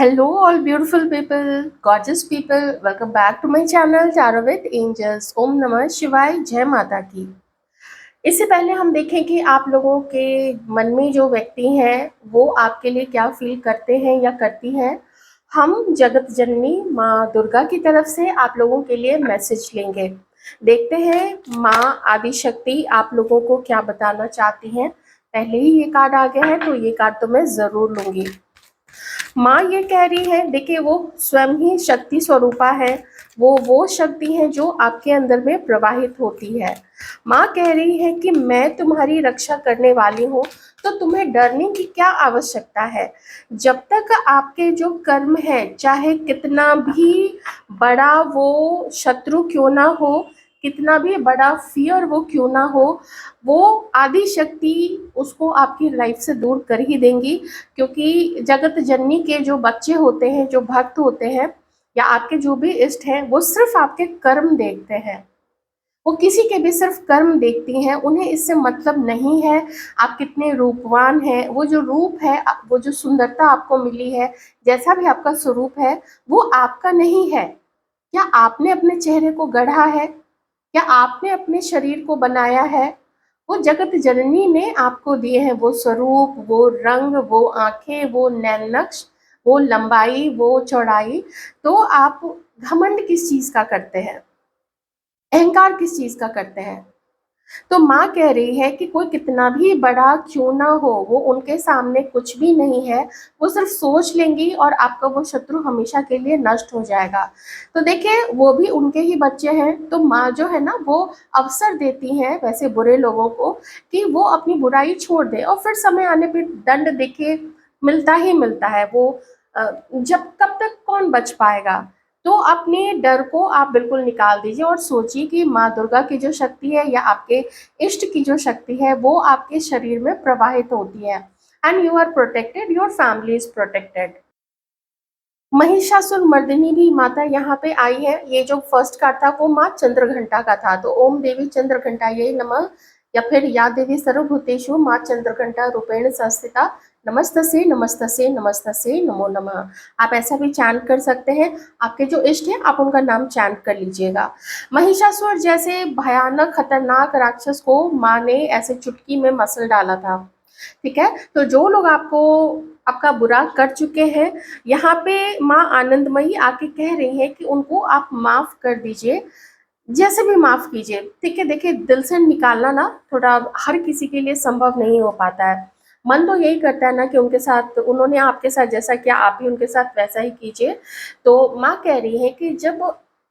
Hello, all beautiful people, gorgeous people. Welcome back to my channel Tarot with Angels. ओम नमः शिवाय, जय माता की। इससे पहले हम देखें कि आप लोगों के मन में जो व्यक्ति हैं, वो आपके लिए क्या फील करते हैं या करती हैं। हम जगत जननी माँ दुर्गा की तरफ से आप लोगों के लिए मैसेज लेंगे। देखते हैं माँ आदिशक्ति आप लोगों को क्या बताना चाहती हैं। पहले ही ये कार्ड आ गया है, तो ये कार्ड तो मैं ज़रूर लूँगी। माँ ये कह रही है, देखिए वो स्वयं ही शक्ति स्वरूपा है। वो शक्ति है जो आपके अंदर में प्रवाहित होती है। माँ कह रही है कि मैं तुम्हारी रक्षा करने वाली हूँ, तो तुम्हें डरने की क्या आवश्यकता है। जब तक आपके जो कर्म है, चाहे कितना भी बड़ा वो शत्रु क्यों ना हो, कितना भी बड़ा फियर वो क्यों ना हो, वो आदि शक्ति उसको आपकी लाइफ से दूर कर ही देंगी। क्योंकि जगत जननी के जो बच्चे होते हैं, जो भक्त होते हैं या आपके जो भी इष्ट हैं, वो सिर्फ आपके कर्म देखते हैं। वो किसी के भी सिर्फ कर्म देखती हैं, उन्हें इससे मतलब नहीं है आप कितने रूपवान हैं। वो जो रूप है, वो जो सुंदरता आपको मिली है, जैसा भी आपका स्वरूप है, वो आपका नहीं है। क्या आपने अपने चेहरे को गढ़ा है? क्या आपने अपने शरीर को बनाया है? वो जगत जननी ने आपको दिए हैं वो स्वरूप, वो रंग, वो आँखें, वो नैन नक्श, वो लंबाई, वो चौड़ाई। तो आप घमंड किस चीज़ का करते हैं? अहंकार किस चीज़ का करते हैं? तो माँ कह रही है कि कोई कितना भी बड़ा क्यों ना हो, वो उनके सामने कुछ भी नहीं है। वो सिर्फ सोच लेंगी और आपका वो शत्रु हमेशा के लिए नष्ट हो जाएगा। तो देखिए वो भी उनके ही बच्चे हैं, तो माँ जो है ना वो अवसर देती हैं वैसे बुरे लोगों को कि वो अपनी बुराई छोड़ दे, और फिर समय आने पे दंड देखिए मिलता ही मिलता है। वो जब कब तक कौन बच पाएगा। तो अपने डर को आप बिल्कुल निकाल दीजिए और सोचिए कि माँ दुर्गा की जो शक्ति है या आपके इष्ट की जो शक्ति है, वो आपके शरीर में प्रवाहित होती है। And you are protected, your family is protected. Mahishasura Mardini भी माता यहाँ पे आई है। ये जो फर्स्ट कार्ड था वो माँ चंद्रघंटा का था, तो ओम देवी चंद्रघंटायै नमः, या फिर या देवी सर्वभूतेषु माँ चंद्रघंटा रूपेण संस्थिता नमस्तसे नमस्तसे नमस्तसे नमो नमः। आप ऐसा भी चैंट कर सकते हैं। आपके जो इष्ट हैं आप उनका नाम चैंट कर लीजिएगा। महिषासुर जैसे भयानक खतरनाक राक्षस को माँ ने ऐसे चुटकी में मसल डाला था। ठीक है, तो जो लोग आपको आपका बुरा कर चुके हैं, यहाँ पे माँ आनंदमयी आके कह रही हैं कि उनको आप माफ़ कर दीजिए, जैसे भी माफ़ कीजिए। ठीक है, देखिए दिल से निकालना ना थोड़ा हर किसी के लिए संभव नहीं हो पाता है। मन तो यही करता है ना कि उनके साथ, उन्होंने आपके साथ जैसा किया आप भी उनके साथ वैसा ही कीजिए। तो माँ कह रही है कि जब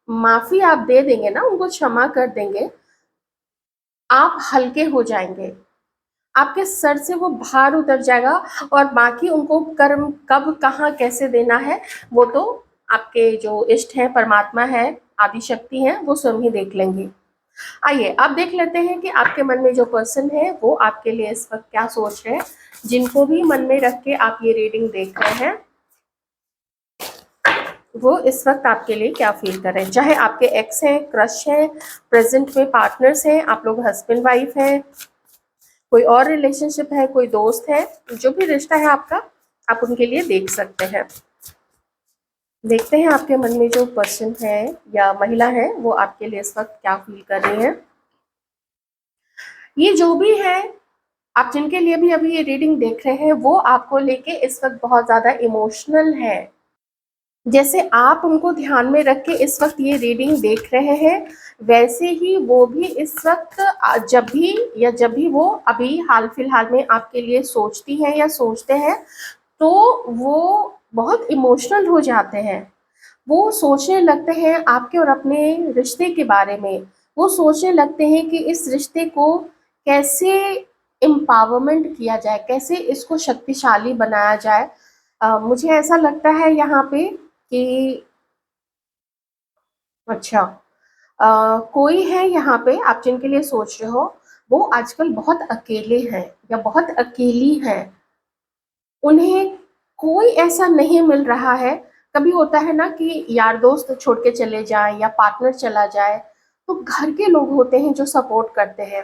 माफ़ी आप दे देंगे ना, उनको क्षमा कर देंगे, आप हल्के हो जाएंगे। आपके सर से वो भार उतर जाएगा, और बाकी उनको कर्म कब कहाँ कैसे देना है, वो तो आपके जो इष्ट हैं, परमात्मा है, आदि शक्ति हैं, वो स्वयं ही देख लेंगे। आइए अब देख लेते हैं कि आपके मन में जो पर्सन है वो आपके लिए इस वक्त क्या सोच रहे हैं। जिनको भी मन में रख के आप ये रीडिंग देख रहे हैं, वो इस वक्त आपके लिए क्या फील कर रहे हैं। चाहे आपके एक्स हैं, क्रश हैं, प्रेजेंट में पार्टनर्स हैं, आप लोग हस्बैंड वाइफ हैं, कोई और रिलेशनशिप है, कोई दोस्त है, जो भी रिश्ता है आपका, आप उनके लिए देख सकते हैं। देखते हैं आपके मन में जो पर्सन है या महिला है वो आपके लिए इस वक्त क्या फील कर रही है। ये जो भी है, आप जिनके लिए भी अभी ये रीडिंग देख रहे हैं, वो आपको लेके इस वक्त बहुत ज़्यादा इमोशनल है। जैसे आप उनको ध्यान में रख के इस वक्त ये रीडिंग देख रहे हैं, वैसे ही वो भी इस वक्त जब भी वो अभी हाल फिलहाल में आपके लिए सोचती हैं या सोचते हैं, तो वो बहुत इमोशनल हो जाते हैं। वो सोचने लगते हैं आपके और अपने रिश्ते के बारे में। वो सोचने लगते हैं कि इस रिश्ते को कैसे एम्पावरमेंट किया जाए, कैसे इसको शक्तिशाली बनाया जाए। मुझे ऐसा लगता है यहाँ पे कि अच्छा, कोई है यहाँ पे आप जिनके लिए सोच रहे हो, वो आजकल बहुत अकेले हैं या बहुत अकेली हैं। उन्हें कोई ऐसा नहीं मिल रहा है। कभी होता है ना कि यार दोस्त छोड़ के चले जाएं या पार्टनर चला जाए, तो घर के लोग होते हैं जो सपोर्ट करते हैं।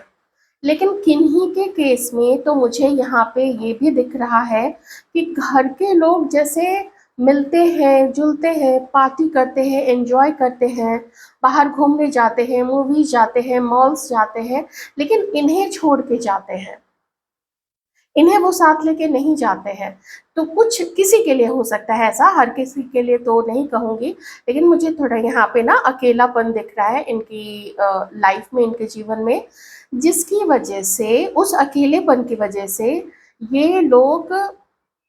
लेकिन किन्हीं के केस में तो मुझे यहाँ पे ये भी दिख रहा है कि घर के लोग जैसे मिलते हैं, जुलते हैं, पार्टी करते हैं, एन्जॉय करते हैं, बाहर घूमने जाते हैं, मूवीज़ जाते हैं, मॉल्स जाते हैं, लेकिन इन्हें छोड़ के जाते हैं। इन्हें वो साथ लेके नहीं जाते हैं। तो कुछ किसी के लिए हो सकता है ऐसा, हर किसी के लिए तो नहीं कहूँगी, लेकिन मुझे थोड़ा यहाँ पे ना अकेलापन दिख रहा है इनकी लाइफ में, इनके जीवन में, जिसकी वजह से, उस अकेलेपन की वजह से ये लोग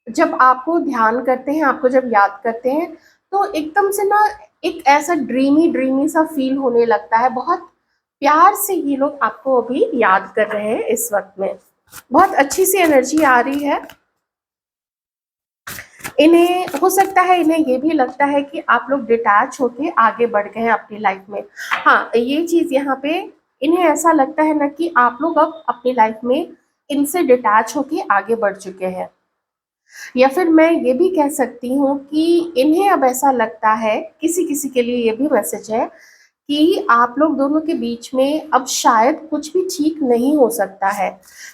जब आपको ध्यान करते हैं, आपको जब याद करते हैं, तो एकदम से ना एक ऐसा ड्रीमी ड्रीमी सा फ़ील होने लगता है। बहुत प्यार से ये लोग आपको अभी याद कर रहे हैं इस वक़्त में। बहुत अच्छी सी एनर्जी आ रही है। इन्हें हो सकता है, इन्हें ये भी लगता है कि आप लोग डिटैच होके आगे बढ़ गए हैं अपनी लाइफ में। हाँ, ये चीज़ यहाँ पे इन्हें ऐसा लगता है ना कि आप लोग अब अपनी लाइफ में इनसे डिटैच होके आगे बढ़ चुके हैं। या फिर मैं ये भी कह सकती हूँ कि इन्हें अब ऐसा लगता है, किसी-किसी के लिए ये भी मैसेज है कि आप लोग दोनों के बीच में अब शायद कुछ भी ठीक नहीं हो सकता है।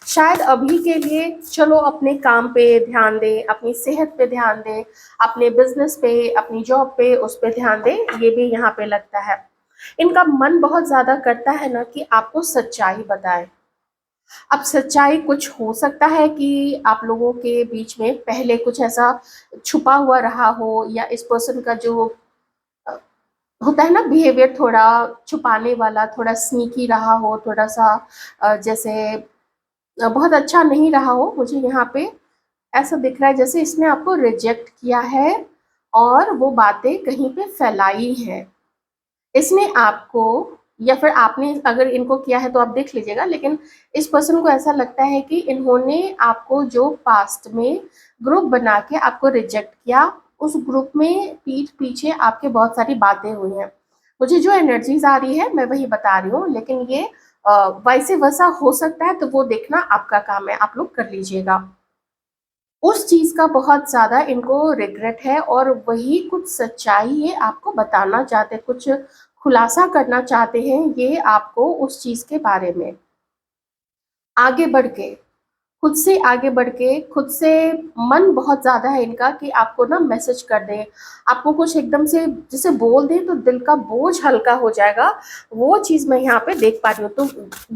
शायद अभी के लिए चलो अपने काम पे ध्यान दें, अपनी सेहत पे ध्यान दें, अपने बिज़नेस पे, अपनी जॉब पे, उस पे ध्यान दें, ये भी यहाँ पे लगता है। इनका मन बहुत ज़्यादा करता है ना कि आपको सच्चाई बताएँ। अब सच्चाई कुछ हो सकता है कि आप लोगों के बीच में पहले कुछ ऐसा छुपा हुआ रहा हो, या इस पर्सन का जो अ, होता है ना बिहेवियर थोड़ा छुपाने वाला, थोड़ा स्नीकी रहा हो, थोड़ा-सा जैसे बहुत अच्छा नहीं रहा हो। मुझे यहाँ पे ऐसा दिख रहा है जैसे इसने आपको रिजेक्ट किया है और वो बातें कहीं पे फैलाई हैं। इसने आपको, या फिर आपने अगर इनको किया है तो आप देख लीजिएगा, लेकिन इस पर्सन को ऐसा लगता है कि इन्होंने आपको जो पास्ट में ग्रुप बना के आपको रिजेक्ट किया, उस ग्रुप में पीठ पीछे आपके बहुत सारी बातें हुई हैं। मुझे जो एनर्जीज आ रही है मैं वही बता रही हूँ, लेकिन ये वैसे वैसा हो सकता है तो वो देखना आपका काम है, आप लोग कर लीजिएगा। उस चीज़ का बहुत ज़्यादा इनको रिग्रेट है और वही कुछ सच्चाई ये आपको बताना चाहते हैं, कुछ खुलासा करना चाहते हैं ये आपको उस चीज़ के बारे में। आगे बढ़ के, खुद से आगे बढ़ के, खुद से मन बहुत ज़्यादा है इनका कि आपको ना मैसेज कर दें, आपको कुछ एकदम से जैसे बोल दें तो दिल का बोझ हल्का हो जाएगा, वो चीज़ मैं यहाँ पे देख पा रही हूँ। तो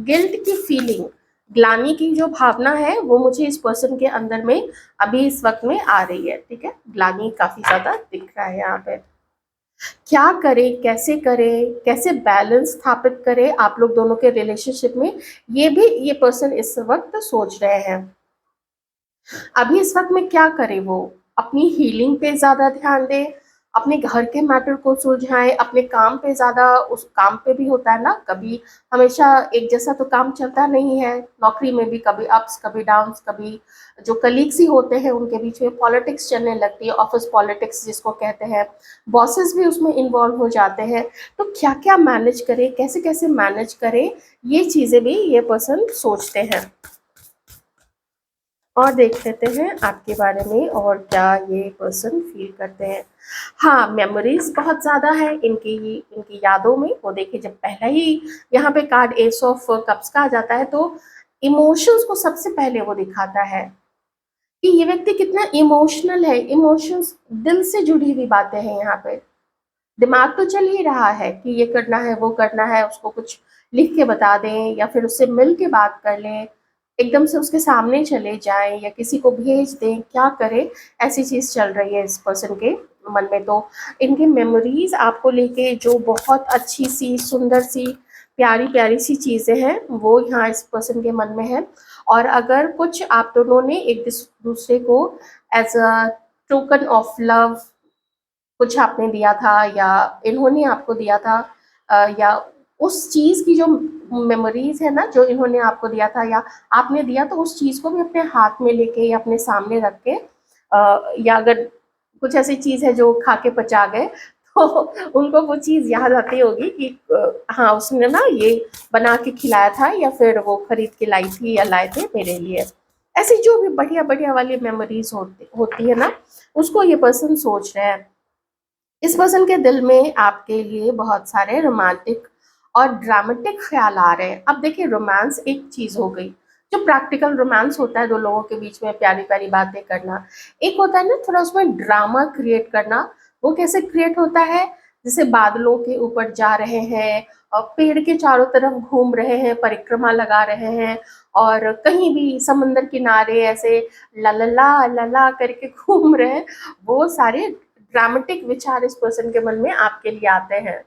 गिल्ट की फीलिंग, ग्लानि की जो भावना है वो मुझे इस पर्सन के अंदर में अभी इस वक़्त में आ रही है, ठीक है? ग्लानि काफ़ी ज़्यादा दिख रहा है यहाँ पे। क्या करें, कैसे बैलेंस स्थापित करें आप लोग दोनों के रिलेशनशिप में, ये भी ये पर्सन इस वक़्त सोच रहे हैं। अभी इस वक़्त में क्या करे वो? अपनी हीलिंग पे ज़्यादा ध्यान दें, अपने घर के मैटर को सुलझाएँ, अपने काम पे ज़्यादा, उस काम पे भी होता है ना, कभी हमेशा एक जैसा तो काम चलता नहीं है, नौकरी में भी कभी अप्स, कभी डाउन्स, कभी जो कलीग्स ही होते हैं उनके बीच में पॉलिटिक्स चलने लगती है, ऑफ़िस पॉलिटिक्स जिसको कहते हैं, बॉसेस भी उसमें इन्वॉल्व हो जाते हैं। तो क्या-क्या मैनेज करें, कैसे-कैसे मैनेज करें, ये चीज़ें भी ये पर्सन सोचते हैं। और देख लेते हैं आपके बारे में और क्या ये पर्सन फ़ील करते हैं। हाँ, मेमोरीज़ बहुत ज़्यादा है इनकी यादों में। वो देखिए जब पहला ही यहाँ पे कार्ड एस ऑफ कप्स का आ जाता है तो इमोशंस को सबसे पहले वो दिखाता है कि ये व्यक्ति कितना इमोशनल है। इमोशंस, दिल से जुड़ी हुई बातें हैं यहाँ पे। दिमाग तो चल ही रहा है कि ये करना है, वो करना है, उसको कुछ लिख के बता दें या फिर उससे मिल के बात कर लें, एकदम से उसके सामने चले जाएँ या किसी को भेज दें, क्या करें, ऐसी चीज़ चल रही है इस पर्सन के मन में। तो इनकी मेमोरीज़ आपको लेके जो बहुत अच्छी-सी, सुंदर-सी, प्यारी-प्यारी सी चीज़ें हैं, वो यहाँ इस पर्सन के मन में है। और अगर कुछ आप दोनों ने एक दूसरे को as a token of love कुछ आपने दिया था या इन्होंने आपको दिया था, या उस चीज़ की जो मेमोरीज़ है ना, जो इन्होंने आपको दिया था या आपने दिया, तो उस चीज़ को भी अपने हाथ में लेके या अपने सामने रख के, या अगर कुछ ऐसी चीज़ है जो खा के पचा गए तो उनको वो चीज़ याद आती होगी कि हाँ, उसने ना ये बना के खिलाया था या फिर वो खरीद के लाई थी या लाए थे मेरे लिए। ऐसी जो भी बढ़िया-बढ़िया वाली मेमोरीज़ होती होती है ना, उसको ये पर्सन सोच रहा है। इस पर्सन के दिल में आपके लिए बहुत सारे रोमांटिक और ड्रामेटिक ख्याल आ रहे हैं। अब देखिए रोमांस एक चीज़ हो गई, जो प्रैक्टिकल रोमांस होता है दो लोगों के बीच में प्यारी प्यारी बातें करना। एक होता है ना थोड़ा उसमें ड्रामा क्रिएट करना। वो कैसे क्रिएट होता है, जैसे बादलों के ऊपर जा रहे हैं और पेड़ के चारों तरफ घूम रहे हैं, परिक्रमा लगा रहे हैं, और कहीं भी समुंदर किनारे ऐसे ला ला ला ला ला करके घूम रहे हैं। वो सारे ड्रामेटिक विचार इस पर्सन के मन में आपके लिए आते हैं।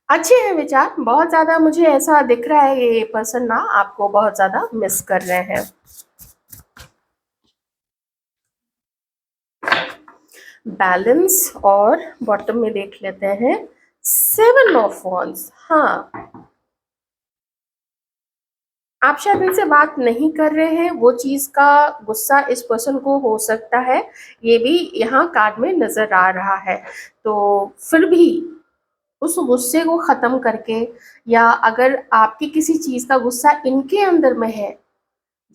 अच्छे हैं विचार, बहुत ज़्यादा मुझे ऐसा दिख रहा है ये पर्सन ना आपको बहुत ज़्यादा मिस कर रहे हैं। बैलेंस और बॉटम में देख लेते हैं 7 ऑफ वॉन्ड्स। हाँ, आप शायद इनसे बात नहीं कर रहे हैं, वो चीज़ का गुस्सा इस पर्सन को हो सकता है, ये भी यहाँ कार्ड में नज़र आ रहा है। तो फिर भी उस गुस्से को ख़त्म करके, या अगर आपकी किसी चीज़ का गुस्सा इनके अंदर में है,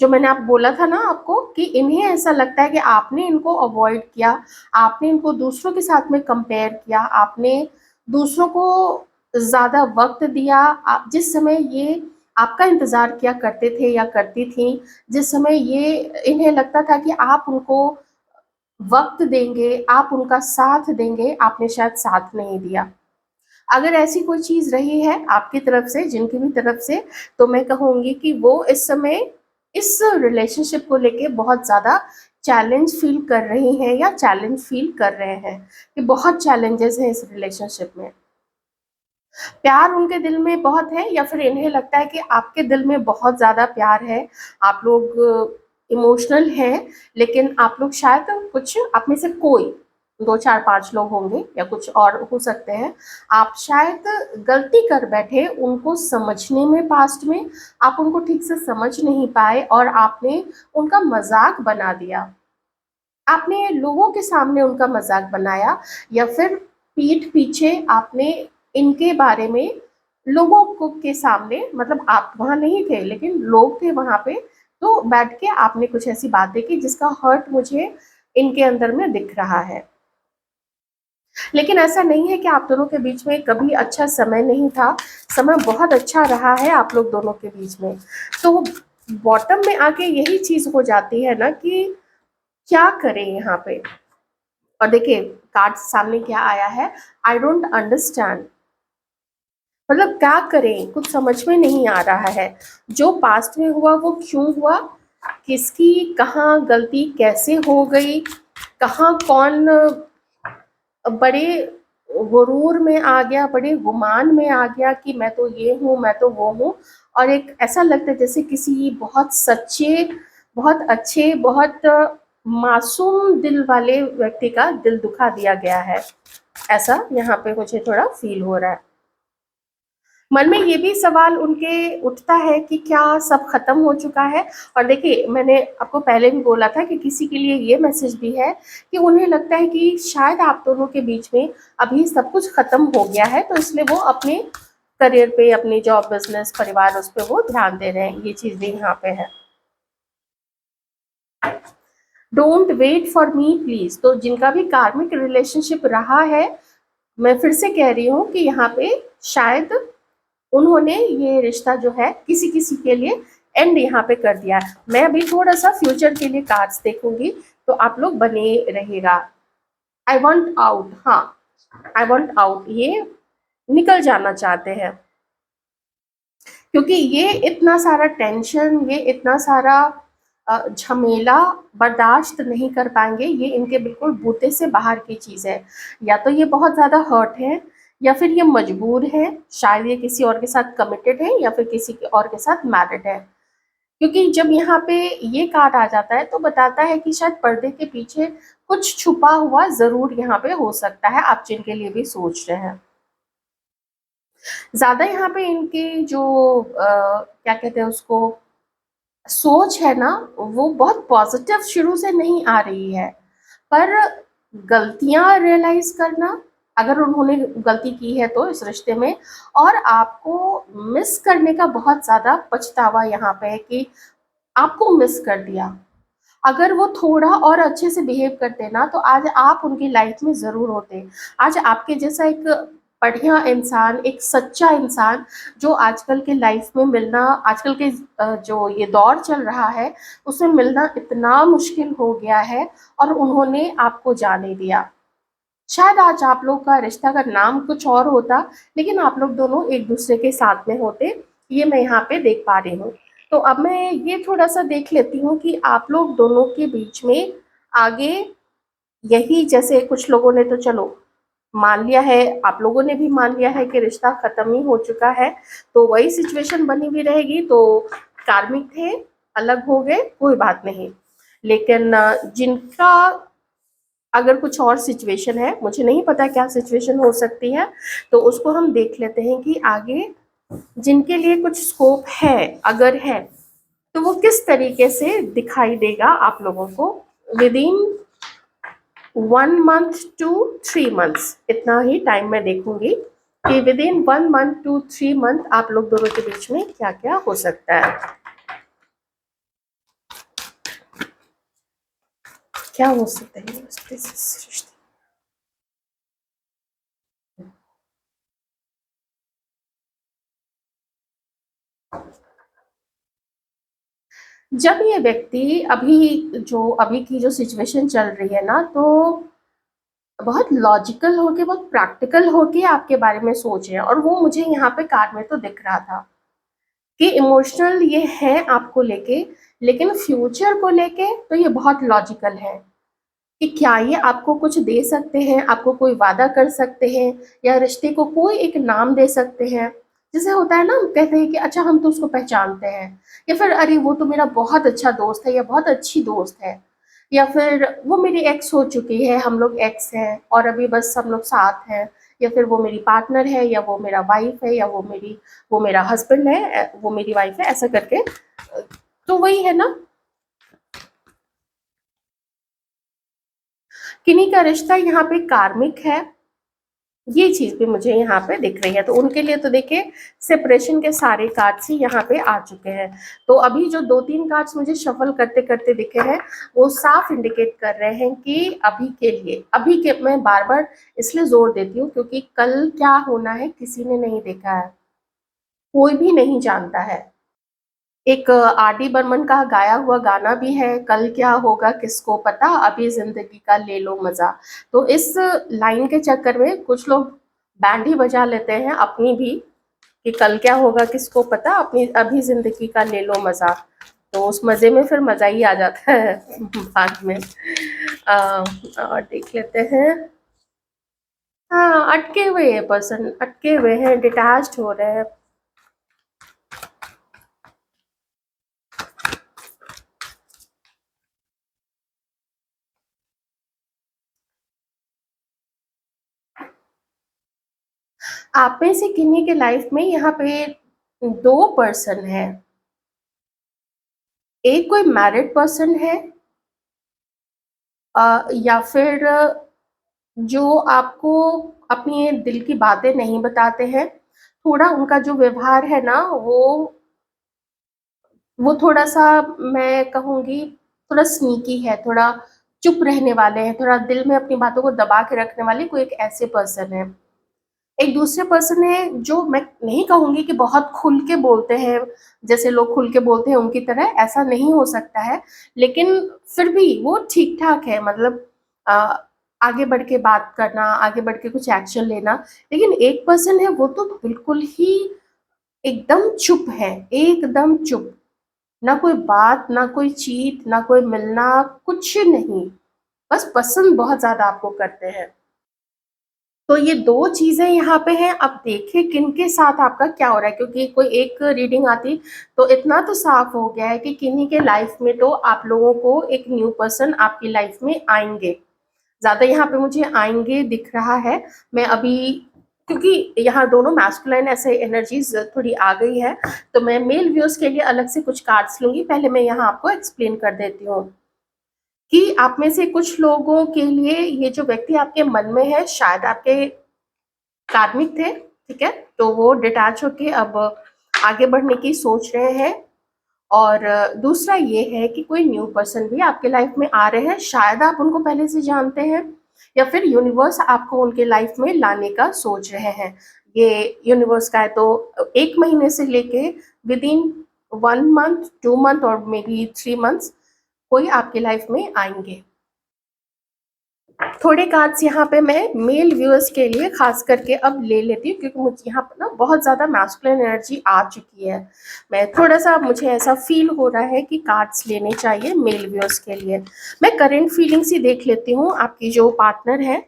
जो मैंने आप बोला था ना आपको कि इन्हें ऐसा लगता है कि आपने इनको अवॉइड किया, आपने इनको दूसरों के साथ में कंपेयर किया, आपने दूसरों को ज़्यादा वक्त दिया। आप जिस समय ये आपका इंतज़ार किया करते थे या करती थी, जिस समय ये इन्हें लगता था कि आप उनको वक्त देंगे, आप उनका साथ देंगे, आपने शायद साथ नहीं दिया। अगर ऐसी कोई चीज़ रही है आपकी तरफ से, जिनकी भी तरफ से, तो मैं कहूँगी कि वो इस समय इस रिलेशनशिप को लेके बहुत ज़्यादा चैलेंज फील कर रही हैं या चैलेंज फील कर रहे हैं, कि बहुत चैलेंजेस हैं इस रिलेशनशिप में। प्यार उनके दिल में बहुत है, या फिर इन्हें लगता है कि आपके दिल में बहुत ज़्यादा प्यार है, आप लोग इमोशनल हैं, लेकिन आप लोग शायद कुछ आप में से कोई 2, 4, 5 लोग होंगे या कुछ और हो सकते हैं, आप शायद गलती कर बैठे उनको समझने में, पास्ट में आप उनको ठीक से समझ नहीं पाए और आपने उनका मज़ाक बना दिया। आपने लोगों के सामने उनका मज़ाक बनाया, या फिर पीठ पीछे आपने इनके बारे में लोगों को के सामने, मतलब आप वहाँ नहीं थे लेकिन लोग थे वहाँ पे, तो बैठ के आपने कुछ ऐसी बातें की जिसका हर्ट मुझे इनके अंदर में दिख रहा है। लेकिन ऐसा नहीं है कि आप दोनों के बीच में कभी अच्छा समय नहीं था, समय बहुत अच्छा रहा है आप लोग दोनों के बीच में। तो बॉटम में आके यही चीज़ हो जाती है ना कि क्या करें यहाँ पे। और देखिए कार्ड सामने क्या आया है, आई डोंट अंडरस्टैंड, मतलब क्या करें कुछ समझ में नहीं आ रहा है। जो पास्ट में हुआ वो क्यों हुआ, किसकी कहाँ गलती कैसे हो गई, कहाँ कौन बड़े गुरूर में आ गया, बड़े गुमान में आ गया कि मैं तो ये हूँ, मैं तो वो हूँ, और एक ऐसा लगता है जैसे किसी बहुत सच्चे, बहुत अच्छे, बहुत मासूम दिल वाले व्यक्ति का दिल दुखा दिया गया है। ऐसा यहाँ पे मुझे थोड़ा फील हो रहा है। मन में ये भी सवाल उनके उठता है कि क्या सब खत्म हो चुका है। और देखिए मैंने आपको पहले भी बोला था कि किसी के लिए ये मैसेज भी है कि उन्हें लगता है कि शायद आप दोनों के बीच में अभी सब कुछ खत्म हो गया है, तो इसलिए वो अपने करियर पे, अपनी जॉब, बिजनेस, परिवार, उस पर वो ध्यान दे रहे हैं। ये चीज़ भी यहाँ पे है। Don't wait for me please. तो जिनका भी कार्मिक रिलेशनशिप रहा है, मैं फिर से कह रही हूँ कि यहाँ पे शायद उन्होंने ये रिश्ता जो है किसी किसी के लिए एंड यहाँ पे कर दिया है। मैं अभी थोड़ा सा फ्यूचर के लिए कार्ड्स देखूंगी, तो आप लोग बने रहिएगा। आई वॉन्ट आउट, हाँ, आई वॉन्ट आउट, ये निकल जाना चाहते हैं, क्योंकि ये इतना सारा टेंशन, ये इतना सारा झमेला बर्दाश्त नहीं कर पाएंगे। ये इनके बिल्कुल बूते से बाहर की चीज़ है। या तो ये बहुत ज़्यादा हर्ट है, या फिर ये मजबूर है, शायद ये किसी और के साथ कमिटेड है, या फिर किसी के और के साथ मैरिड है। क्योंकि जब यहाँ पे ये कार्ड आ जाता है तो बताता है कि शायद पर्दे के पीछे कुछ छुपा हुआ ज़रूर यहाँ पे हो सकता है, आप जिनके लिए भी सोच रहे हैं। ज़्यादा यहाँ पे इनकी जो क्या कहते हैं उसको, सोच है ना, वो बहुत पॉजिटिव शुरू से नहीं आ रही है। पर गलतियां रियलाइज करना, अगर उन्होंने गलती की है तो इस रिश्ते में, और आपको मिस करने का बहुत ज़्यादा पछतावा यहाँ पे है कि आपको मिस कर दिया। अगर वो थोड़ा और अच्छे से बिहेव करते ना, तो आज आप उनकी लाइफ में ज़रूर होते। आज आपके जैसा एक बढ़िया इंसान, एक सच्चा इंसान जो आजकल के लाइफ में मिलना, आजकल के जो ये दौर चल रहा है उसमें मिलना इतना मुश्किल हो गया है, और उन्होंने आपको जाने दिया। शायद आज आप लोग का रिश्ता का नाम कुछ और होता, लेकिन आप लोग दोनों एक दूसरे के साथ में होते, ये मैं यहाँ पे देख पा रही हूँ। तो अब मैं ये थोड़ा सा देख लेती हूँ कि आप लोग दोनों के बीच में आगे यही, जैसे कुछ लोगों ने तो चलो मान लिया है, आप लोगों ने भी मान लिया है कि रिश्ता खत्म ही हो चुका है, तो वही सिचुएशन बनी हुई रहेगी, तो कार्मिक थे, अलग हो गए, कोई बात नहीं। लेकिन जिनका अगर कुछ और सिचुएशन है, मुझे नहीं पता क्या सिचुएशन हो सकती है, तो उसको हम देख लेते हैं कि आगे जिनके लिए कुछ स्कोप है, अगर है, तो वो किस तरीके से दिखाई देगा आप लोगों को with in 1 month to 3 months. इतना ही टाइम मैं देखूंगी कि with in 1 month to 3 month आप लोग दोनों के बीच में क्या क्या हो सकता है, क्या हो सकता है रिश्ते। जब ये व्यक्ति अभी की जो सिचुएशन चल रही है ना, तो बहुत लॉजिकल होके, बहुत प्रैक्टिकल होके आपके बारे में सोच रहे हैं, और वो मुझे यहाँ पे कार्ड में तो दिख रहा था कि इमोशनल ये है आपको लेके, लेकिन फ्यूचर को लेके तो ये बहुत लॉजिकल है कि क्या ये आपको कुछ दे सकते हैं, आपको कोई वादा कर सकते हैं, या रिश्ते को कोई एक नाम दे सकते हैं। जैसे होता है ना, हम कहते हैं कि अच्छा हम तो उसको पहचानते हैं, या फिर अरे वो तो मेरा बहुत अच्छा दोस्त है या बहुत अच्छी दोस्त है, या फिर वो मेरी एक्स हो चुकी है, हम लोग एक्स हैं और अभी बस हम लोग साथ हैं, या फिर वो मेरी पार्टनर है, या वो मेरा वाइफ है, या वो मेरा हस्बैंड है, वो मेरी वाइफ है, ऐसा करके। तो वही है ना, किन्हीं का रिश्ता यहाँ पे कार्मिक है, ये चीज भी मुझे यहाँ पे दिख रही है। तो उनके लिए तो देखिए सेपरेशन के सारे कार्ड्स ही यहाँ पे आ चुके हैं। तो अभी जो 2-3 कार्ड्स मुझे शफल करते करते दिखे हैं, वो साफ इंडिकेट कर रहे हैं कि अभी के लिए, अभी के, मैं बार बार इसलिए जोर देती हूँ क्योंकि कल क्या होना है किसी ने नहीं देखा है, कोई भी नहीं जानता है। एक आर डी बर्मन का गाया हुआ गाना भी है, कल क्या होगा किसको पता, अभी जिंदगी का ले लो मजा। तो इस लाइन के चक्कर में कुछ लोग बैंड ही बजा लेते हैं अपनी भी, कि कल क्या होगा किसको पता, अपनी अभी जिंदगी का ले लो मजा। तो उस मजे में फिर मजा ही आ जाता है बाद में। और देख लेते हैं। हाँ, अटके हुए हैं पर्सन, अटके हुए हैं, डिटैच्ड हो रहे हैं। आप में से किन्हीं के लाइफ में यहाँ पे 2 पर्सन है, एक कोई मैरिड पर्सन है, या फिर जो आपको अपनी दिल की बातें नहीं बताते हैं। थोड़ा उनका जो व्यवहार है ना, वो थोड़ा-सा, मैं कहूँगी, थोड़ा स्नीकी है, थोड़ा चुप रहने वाले हैं, थोड़ा दिल में अपनी बातों को दबा के रखने वाले कोई एक ऐसे पर्सन है। एक दूसरे पर्सन है जो मैं नहीं कहूँगी कि बहुत खुल के बोलते हैं, जैसे लोग खुल के बोलते हैं उनकी तरह, ऐसा नहीं हो सकता है। लेकिन फिर भी वो ठीक-ठाक है, मतलब अ, आगे बढ़ के बात करना, आगे बढ़ के कुछ एक्शन लेना। लेकिन एक पर्सन है वो तो बिल्कुल ही एकदम चुप है, एकदम चुप। ना कोई बात, ना कोई चीत, ना कोई मिलना, कुछ नहीं। बस पसंद बहुत ज़्यादा आपको करते हैं। तो ये 2 चीज़ें यहाँ पे हैं, अब देखिए किनके साथ आपका क्या हो रहा है, क्योंकि कोई एक रीडिंग आती तो इतना तो साफ हो गया है कि किन्हीं के लाइफ में तो आप लोगों को एक न्यू पर्सन आपकी लाइफ में आएँगे। ज़्यादा यहाँ पे मुझे आएँगे दिख रहा है। मैं अभी, क्योंकि यहाँ दोनों मैस्कुलाइन ऐसे एनर्जीज़ थोड़ी आ गई है, तो मैं मेल व्यूअर्स के लिए अलग से कुछ कार्ड्स लूँगी। पहले मैं यहाँ आपको एक्सप्लेन कर देती हूँ कि आप में से कुछ लोगों के लिए ये जो व्यक्ति आपके मन में है, शायद आपके कार्मिक थे, ठीक है? तो वो डिटैच होके अब आगे बढ़ने की सोच रहे हैं। और दूसरा ये है कि कोई न्यू पर्सन भी आपके लाइफ में आ रहे हैं, शायद आप उनको पहले से जानते हैं, या फिर यूनिवर्स आपको उनके लाइफ में लाने का सोच रहे हैं। ये यूनिवर्स का है, तो 1 महीने से लेके विदिन 1 मंथ, 2 मंथ और मे बी 3 मंथ्स कोई आपकी लाइफ में आएंगे। थोड़े कार्ड्स यहाँ पे मैं मेल व्यूअर्स के लिए खास करके अब ले लेती हूँ, क्योंकि मुझे यहाँ पर ना बहुत ज़्यादा मैस्कुलिन एनर्जी आ चुकी है। मैं थोड़ा सा, मुझे ऐसा फील हो रहा है कि कार्ड्स लेने चाहिए मेल व्यूअर्स के लिए। मैं करंट फीलिंग्स ही देख लेती हूँ आपकी जो पार्टनर है,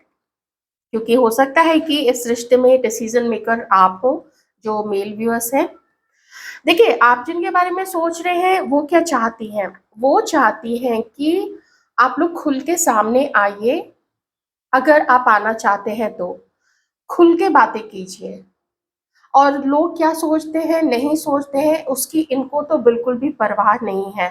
क्योंकि हो सकता है कि इस रिश्ते में डिसीजन मेकर आप हो, जो मेल व्यूअर्स हैं। देखिए, आप जिनके बारे में सोच रहे हैं वो क्या चाहती हैं, वो चाहती हैं कि आप लोग खुल के सामने आइए। अगर आप आना चाहते हैं तो खुल के बातें कीजिए, और लोग क्या सोचते हैं नहीं सोचते हैं उसकी इनको तो बिल्कुल भी परवाह नहीं है।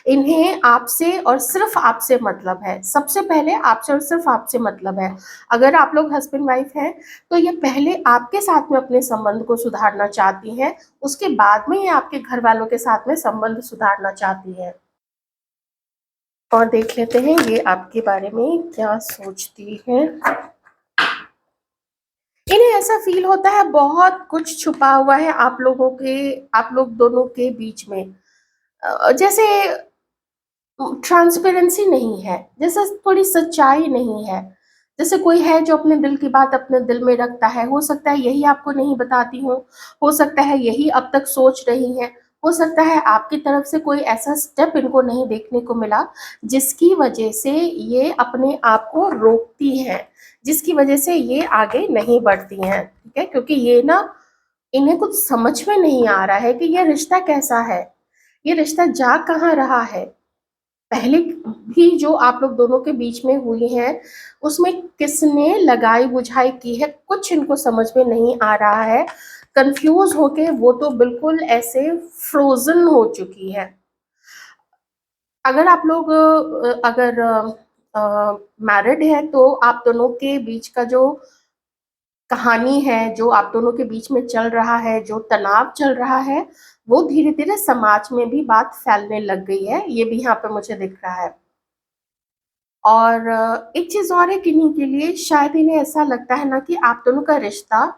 इन्हें आपसे और सिर्फ आपसे मतलब है, सबसे पहले आपसे और सिर्फ आपसे मतलब है। अगर आप लोग हस्बैंड वाइफ हैं तो ये पहले आपके साथ में अपने संबंध को सुधारना चाहती हैं, उसके बाद में ये आपके घर वालों के साथ में संबंध सुधारना चाहती है। और देख लेते हैं ये आपके बारे में क्या सोचती हैं। इन्हें ऐसा फील होता है बहुत कुछ छुपा हुआ है आप लोग दोनों के बीच में। जैसे ट्रांसपेरेंसी नहीं है, जैसे थोड़ी सच्चाई नहीं है। जैसे कोई है जो अपने दिल की बात अपने दिल में रखता है, हो सकता है यही आपको नहीं बताती हो सकता है यही अब तक सोच रही हैं, हो सकता है आपकी तरफ से कोई ऐसा स्टेप इनको नहीं देखने को मिला जिसकी वजह से ये अपने आप को रोकती हैं, जिसकी वजह से ये आगे नहीं बढ़ती हैं। ठीक है, क्योंकि ये ना, इन्हें कुछ समझ में नहीं आ रहा है कि ये रिश्ता कैसा है, ये रिश्ता जा कहाँ रहा है। पहले भी जो आप लोग दोनों के बीच में हुई है उसमें किसने लगाई बुझाई की है, कुछ इनको समझ में नहीं आ रहा है। कंफ्यूज होके वो तो बिल्कुल ऐसे फ्रोजन हो चुकी है। अगर आप लोग अगर मैरिड है तो आप दोनों के बीच का जो कहानी है, जो आप दोनों के बीच में चल रहा है, जो तनाव चल रहा है, वो धीरे धीरे समाज में भी बात फैलने लग गई है, ये भी यहाँ पे मुझे दिख रहा है। और एक चीज और है, किन्हीं के लिए शायद इन्हें ऐसा लगता है ना कि आप दोनों का रिश्ता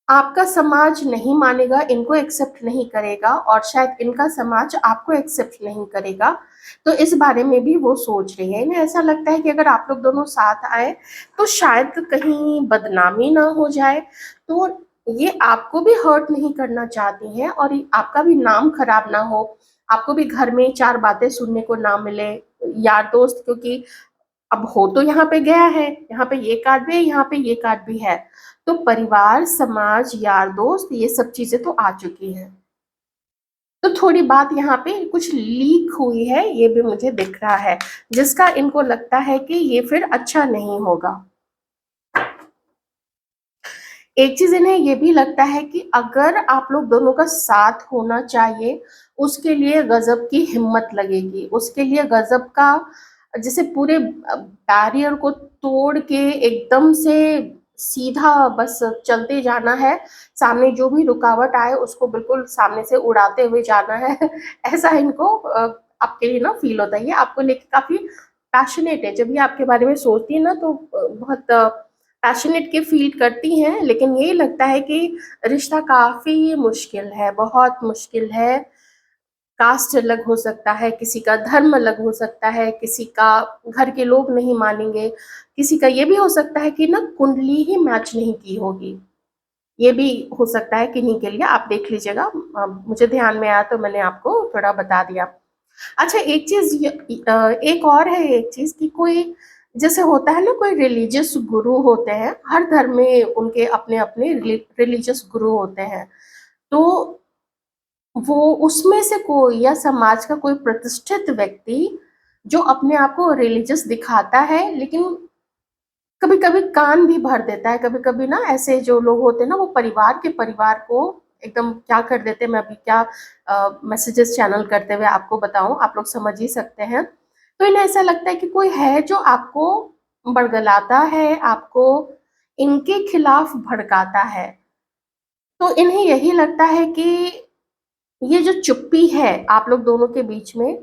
आपका समाज नहीं मानेगा, इनको एक्सेप्ट नहीं करेगा, और शायद इनका समाज आपको एक्सेप्ट नहीं करेगा। तो इस बारे में भी वो सोच रही है। इन्हें ऐसा लगता है कि अगर आप लोग दोनों साथ आए तो शायद कहीं बदनामी ना हो जाए, तो ये आपको भी हर्ट नहीं करना चाहती हैं और आपका भी नाम खराब ना हो, आपको भी घर में चार बातें सुनने को ना मिले। यार दोस्त, क्योंकि अब हो तो यहाँ पे गया है, यहाँ पे ये कार्ड भी है, यहाँ पे ये कार्ड भी है, तो परिवार, समाज, यार दोस्त, ये सब चीजें तो आ चुकी हैं। तो थोड़ी बात यहाँ पे कुछ लीक हुई है, ये भी मुझे दिख रहा है, जिसका इनको लगता है कि ये फिर अच्छा नहीं होगा। एक चीज इन्हें ये भी लगता है कि अगर आप लोग दोनों का साथ होना चाहिए, उसके लिए गजब की हिम्मत लगेगी, उसके लिए गजब का, जैसे पूरे बैरियर को तोड़ के एकदम से सीधा बस चलते जाना है, सामने जो भी रुकावट आए उसको बिल्कुल सामने से उड़ाते हुए जाना है। ऐसा इनको आपके लिए ना फील होता है। ये आपको लेके काफी पैशनेट है, जब ये आपके बारे में सोचती है ना तो बहुत पैशनेट के फील करती हैं, लेकिन ये लगता है कि रिश्ता काफी मुश्किल है, बहुत मुश्किल है। कास्ट अलग हो सकता है, किसी का धर्म अलग हो सकता है, किसी का घर के लोग नहीं मानेंगे, किसी का ये भी हो सकता है कि ना कुंडली ही मैच नहीं की होगी। ये भी हो सकता है किन्हीं के लिए, आप देख लीजिएगा। मुझे ध्यान में आया तो मैंने आपको थोड़ा बता दिया। अच्छा, एक चीज एक और है, एक चीज कि कोई, जैसे होता है ना, कोई रिलीजियस गुरु होते हैं, हर धर्म में उनके अपने अपने रिलीजियस गुरु होते हैं। तो वो उसमें से कोई या समाज का कोई प्रतिष्ठित व्यक्ति जो अपने आप को रिलीजियस दिखाता है, लेकिन कभी कभी कान भी भर देता है। कभी कभी ना ऐसे जो लोग होते हैं ना, वो परिवार को एकदम क्या कर देते हैं, मैं अभी क्या मैसेजेस चैनल करते हुए आपको बताऊं, आप लोग समझ ही सकते हैं। तो इन्हें ऐसा लगता है कि कोई है जो आपको बड़गलाता है, आपको इनके खिलाफ भड़काता है। तो इन्हें यही लगता है कि ये जो चुप्पी है आप लोग दोनों के बीच में,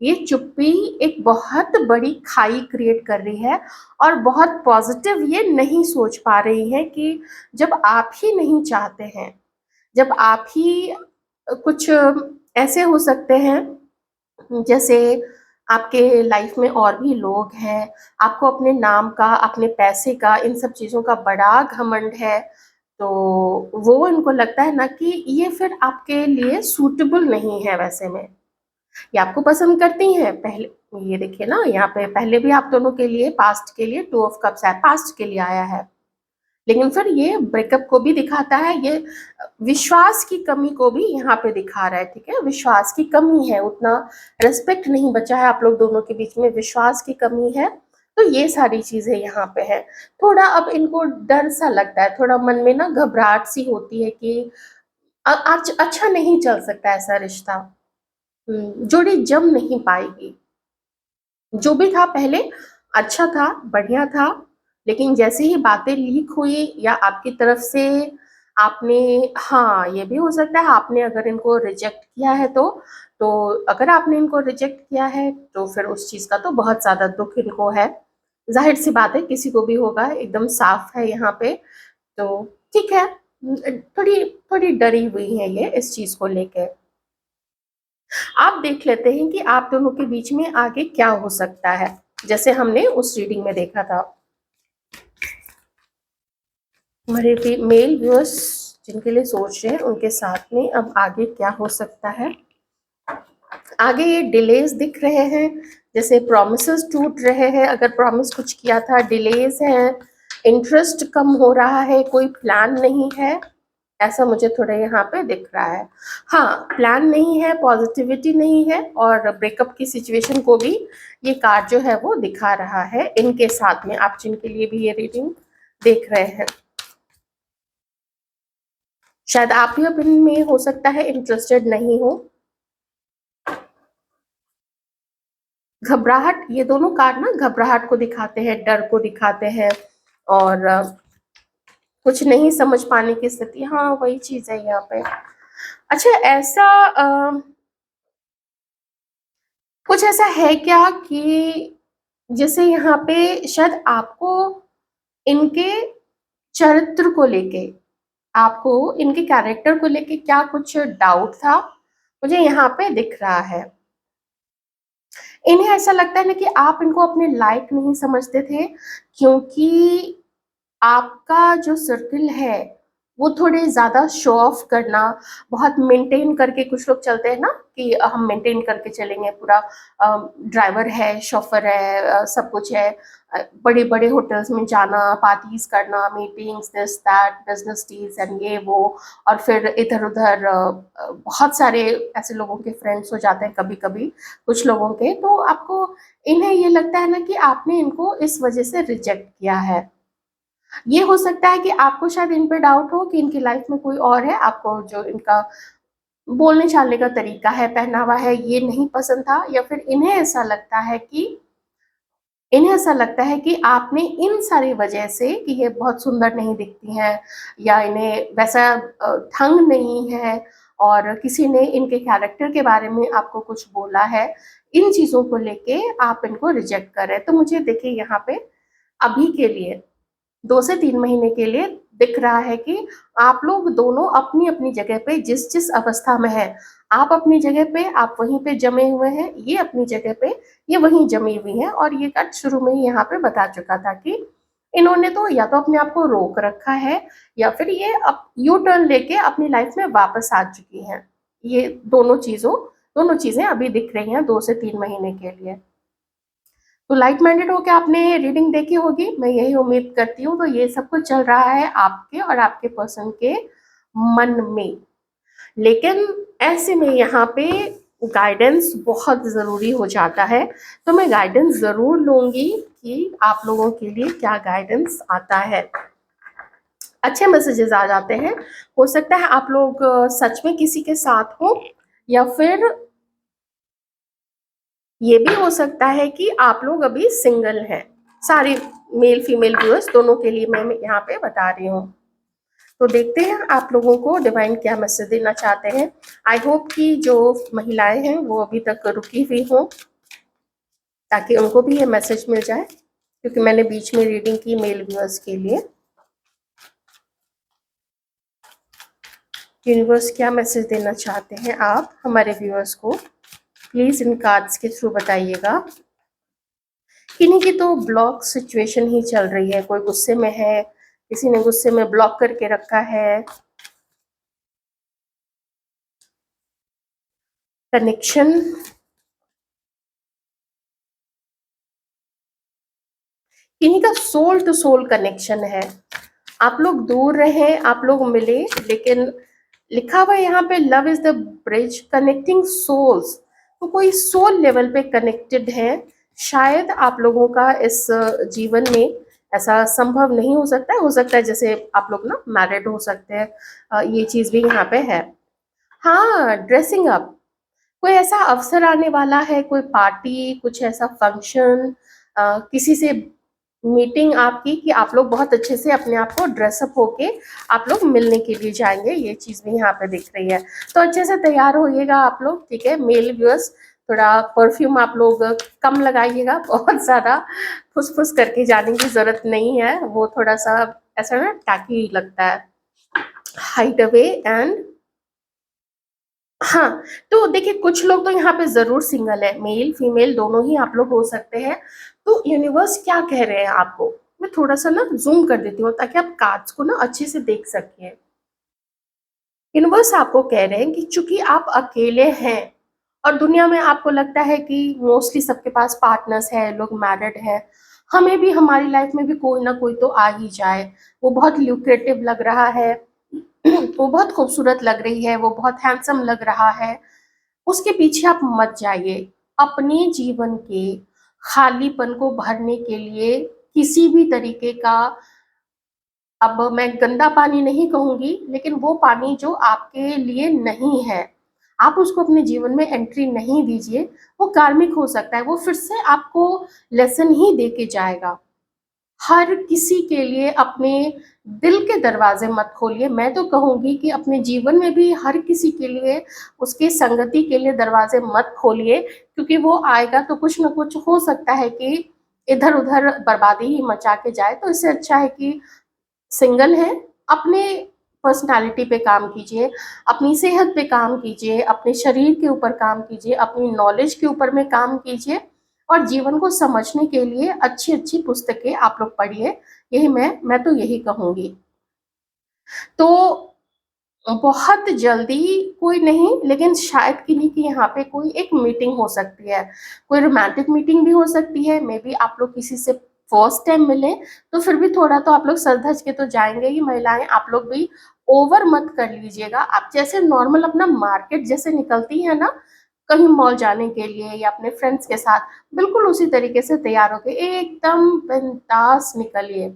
ये चुप्पी एक बहुत बड़ी खाई क्रिएट कर रही है और बहुत पॉजिटिव ये नहीं सोच पा रही है कि जब आप ही नहीं चाहते हैं, जब आप ही कुछ ऐसे हो सकते हैं जैसे आपके लाइफ में और भी लोग हैं, आपको अपने नाम का, अपने पैसे का, इन सब चीज़ों का बड़ा घमंड है, तो वो इनको लगता है ना कि ये फिर आपके लिए सूटेबल नहीं है वैसे में। ये आपको पसंद करती हैं पहले, ये देखिए ना यहाँ पे पहले भी आप दोनों के लिए पास्ट के लिए 2 ऑफ कप्स है, पास्ट के लिए आया है। लेकिन फिर ये ब्रेकअप को भी दिखाता है, ये विश्वास की कमी को भी यहाँ पे दिखा रहा है, ठीक है? विश्वास की कमी है, उतना रिस्पेक्ट नहीं बचा है आप लोग दोनों के बीच में, विश्वास की कमी है, तो ये सारी चीज़ें यहाँ पे है। थोड़ा अब इनको डर सा लगता है, थोड़ा मन में ना घबराहट सी होती है कि आज अच्छा नहीं चल सकता ऐसा रिश्ता, जोड़ी जम नहीं पाएगी। जो भी था पहले अच्छा था, बढ़िया था, लेकिन जैसे ही बातें लीक हुई या आपकी तरफ से आपने, हाँ, ये भी हो सकता है आपने अगर इनको रिजेक्ट किया है तो अगर आपने इनको रिजेक्ट किया है तो फिर उस चीज़ का तो बहुत ज़्यादा दुःख इनको है। ज़ाहिर-सी बात है किसी को भी होगा, एकदम साफ है यहाँ पे। तो ठीक है, थोड़ी थोड़ी डरी हुई हैं ये इस चीज़ को लेके। आप देख लेते हैं कि आप दोनों के बीच में आगे क्या हो सकता है, जैसे हमने उस रीडिंग में देखा था। हमारे मेल व्यूअर्स जिनके लिए सोच रहे हैं उनके साथ में अब आगे क्या हो सकता है। आगे ये डिलेज दिख रहे हैं, जैसे प्रॉमिसेस टूट रहे हैं, अगर प्रॉमिस कुछ किया था डिलेज है, इंटरेस्ट कम हो रहा है, कोई प्लान नहीं है, ऐसा मुझे थोड़ा यहाँ पे दिख रहा है। हाँ, प्लान नहीं है, पॉजिटिविटी नहीं है और ब्रेकअप की सिचुएशन को भी ये कार्ड जो है वो दिखा रहा है इनके साथ में, आप जिनके लिए भी ये रीडिंग देख रहे हैं। शायद आप ही अब इनमें हो सकता है इंटरेस्टेड नहीं हो। घबराहट, ये दोनों कार्ड ना घबराहट को दिखाते हैं, डर को दिखाते हैं और कुछ नहीं समझ पाने की स्थिति, हाँ वही चीज है यहाँ पे। अच्छा, ऐसा कुछ ऐसा है क्या कि जैसे यहाँ पे शायद आपको इनके चरित्र को लेके, आपको इनके कैरेक्टर को लेके क्या कुछ डाउट था, मुझे यहाँ पे दिख रहा है। इन्हें ऐसा लगता है ना कि आप इनको अपने लायक नहीं समझते थे, क्योंकि आपका जो सर्किल है वो थोड़े ज़्यादा शो ऑफ करना, बहुत मेंटेन करके, कुछ लोग चलते हैं ना कि हम मेंटेन करके चलेंगे पूरा, ड्राइवर है, शोफर है, सब कुछ है, बड़े बड़े होटल्स में जाना, पार्टीज करना, meetings, this that, business deals and ये वो, और फिर इधर उधर बहुत सारे ऐसे लोगों के फ्रेंड्स हो जाते हैं कभी कभी कुछ लोगों के, तो आपको इन्हें ये लगता है ना कि आपने इनको इस वजह से रिजेक्ट किया है। ये हो सकता है कि आपको शायद इन पे डाउट हो कि इनकी लाइफ में कोई और है, आपको जो इनका बोलने चालने का तरीका है, पहनावा है, ये नहीं पसंद था, या फिर इन्हें ऐसा लगता है कि आपने इन सारी वजह से कि ये बहुत सुंदर नहीं दिखती हैं या इन्हें वैसा ढंग नहीं है और किसी ने इनके कैरेक्टर के बारे में आपको कुछ बोला है, इन चीज़ों को लेके आप इनको रिजेक्ट कर रहे हैं। तो मुझे देखिए यहाँ पे अभी के लिए 2 से 3 महीने के लिए दिख रहा है कि आप लोग दोनों अपनी-अपनी जगह पे जिस-जिस अवस्था में हैं, आप अपनी जगह पे आप वहीं पे जमे हुए हैं, ये अपनी जगह पे ये वहीं जमी हुई हैं, और ये कार्ड शुरू में ही यहाँ पे बता चुका था कि इन्होंने तो या तो अपने आप को रोक रखा है या फिर ये अप यू टर्न लेके अपनी लाइफ में वापस आ चुकी हैं। ये दोनों चीज़ें अभी दिख रही हैं 2 से 3 महीने के लिए। तो लाइक माइंडेड होके आपने रीडिंग देखी होगी, मैं यही उम्मीद करती हूँ। तो ये सब कुछ चल रहा है आपके और आपके पर्सन के मन में, लेकिन ऐसे में यहाँ पे गाइडेंस बहुत ज़रूरी हो जाता है, तो मैं गाइडेंस ज़रूर लूँगी कि आप लोगों के लिए क्या गाइडेंस आता है। अच्छे मैसेजेस आ जाते हैं, हो सकता है आप लोग सच में किसी के साथ हो, या फिर ये भी हो सकता है कि आप लोग अभी सिंगल हैं। सारे मेल फीमेल व्यूअर्स दोनों के लिए मैं यहाँ पे बता रही हूँ। तो देखते हैं आप लोगों को डिवाइन क्या मैसेज देना चाहते हैं। आई होप कि जो महिलाएं हैं वो अभी तक रुकी हुई हों, ताकि उनको भी ये मैसेज मिल जाए, क्योंकि मैंने बीच में रीडिंग की मेल व्यूअर्स के लिए। यूनिवर्स क्या मैसेज देना चाहते हैं आप हमारे व्यूअर्स को, प्लीज़ इन कार्ड्स के थ्रू बताइएगा। किन्हीं की तो ब्लॉक सिचुएशन ही चल रही है, कोई गुस्से में है, किसी ने गुस्से में ब्लॉक करके रखा है। कनेक्शन, किन्हीं का सोल टू सोल कनेक्शन है। आप लोग दूर रहे, आप लोग मिले, लेकिन लिखा हुआ है यहाँ पे love is the bridge connecting souls. तो कोई सोल लेवल पे कनेक्टेड है। शायद आप लोगों का इस जीवन में ऐसा संभव नहीं हो सकता है जैसे आप लोग ना मैरिड हो सकते हैं, ये चीज़ भी यहाँ पे है। हाँ, ड्रेसिंग अप, कोई ऐसा अवसर आने वाला है, कोई पार्टी, कुछ ऐसा फंक्शन, किसी से मीटिंग आपकी कि आप लोग बहुत अच्छे से अपने आप को ड्रेसअप होके आप लोग मिलने के लिए जाएंगे, ये चीज़ भी यहाँ पे दिख रही है। तो अच्छे से तैयार होइएगा आप लोग, ठीक है। मेल व्यूअर्स, थोड़ा परफ्यूम आप लोग कम लगाइएगा, बहुत ज़्यादा फुस-फुस करके जाने की ज़रूरत नहीं है, वो थोड़ा-सा ऐसा ना टैकी लगता है। हाइड अवे एंड हाँ, तो देखिए कुछ लोग तो यहाँ पे ज़रूर सिंगल है, मेल फीमेल दोनों ही आप लोग हो सकते हैं। तो यूनिवर्स क्या कह रहे हैं आपको, मैं थोड़ा-सा ना ज़ूम कर देती हूँ ताकि आप कार्ड्स को ना अच्छे से देख सकें। यूनिवर्स आपको कह रहे हैं कि चूँकि आप अकेले हैं और दुनिया में आपको लगता है कि मोस्टली सबके पास पार्टनर्स हैं, लोग मैरिड हैं, हमें भी हमारी लाइफ में भी कोई ना कोई तो आ ही जाए। वो बहुत ल्यूक्रेटिव लग रहा है, वो बहुत खूबसूरत लग रही है, वो बहुत हैंडसम लग रहा है, उसके पीछे आप मत जाइए। अपने जीवन के खालीपन को भरने के लिए किसी भी तरीके का, अब मैं गंदा पानी नहीं कहूँगी, लेकिन वो पानी जो आपके लिए नहीं है, आप उसको अपने जीवन में एंट्री नहीं दीजिए। वो कार्मिक हो सकता है, वो फिर से आपको लेसन ही दे के जाएगा। हर किसी के लिए अपने दिल के दरवाजे मत खोलिए। मैं तो कहूँगी कि अपने जीवन में भी हर किसी के लिए, उसकी संगति के लिए दरवाजे मत खोलिए, क्योंकि वो आएगा तो कुछ न कुछ हो सकता है कि इधर-उधर बर्बादी ही मचा के जाए। तो इससे अच्छा है कि सिंगल हैं, अपने पर्सनैलिटी पे काम कीजिए, अपनी सेहत पे काम कीजिए, अपने शरीर के ऊपर काम कीजिए, अपनी नॉलेज के ऊपर में काम कीजिए और जीवन को समझने के लिए अच्छी-अच्छी पुस्तकें आप लोग पढ़िए। यही मैं तो यही कहूँगी। तो बहुत जल्दी कोई नहीं, लेकिन शायद किन्हीं की यहाँ पे कोई एक मीटिंग हो सकती है। कोई रोमांटिक मीटिंग भी हो सकती है, मेबी आप लोग किसी से फर्स्ट टाइम मिले, तो फिर भी थोड़ा तो आप लोग सज-धज के तो जाएँगे ही महिलाएँ, आप लोग भी ओवर मत कर लीजिएगा। आप जैसे नॉर्मल अपना मार्केट जैसे निकलती हैं ना, कहीं मॉल जाने के लिए या अपने फ्रेंड्स के साथ, बिल्कुल उसी तरीके से तैयार होके एकदम बिंदास निकलिए।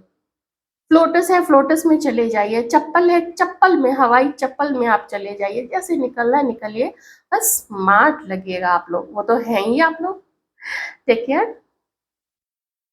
फ्लोटस है, फ्लोटस में चले जाइए, चप्पल है, चप्पल में, हवाई चप्पल में आप चले जाइए, जैसे निकलना है निकलिए, बस स्मार्ट लगिएगा आप लोग, वो तो हैं ही आप लोग। Take care.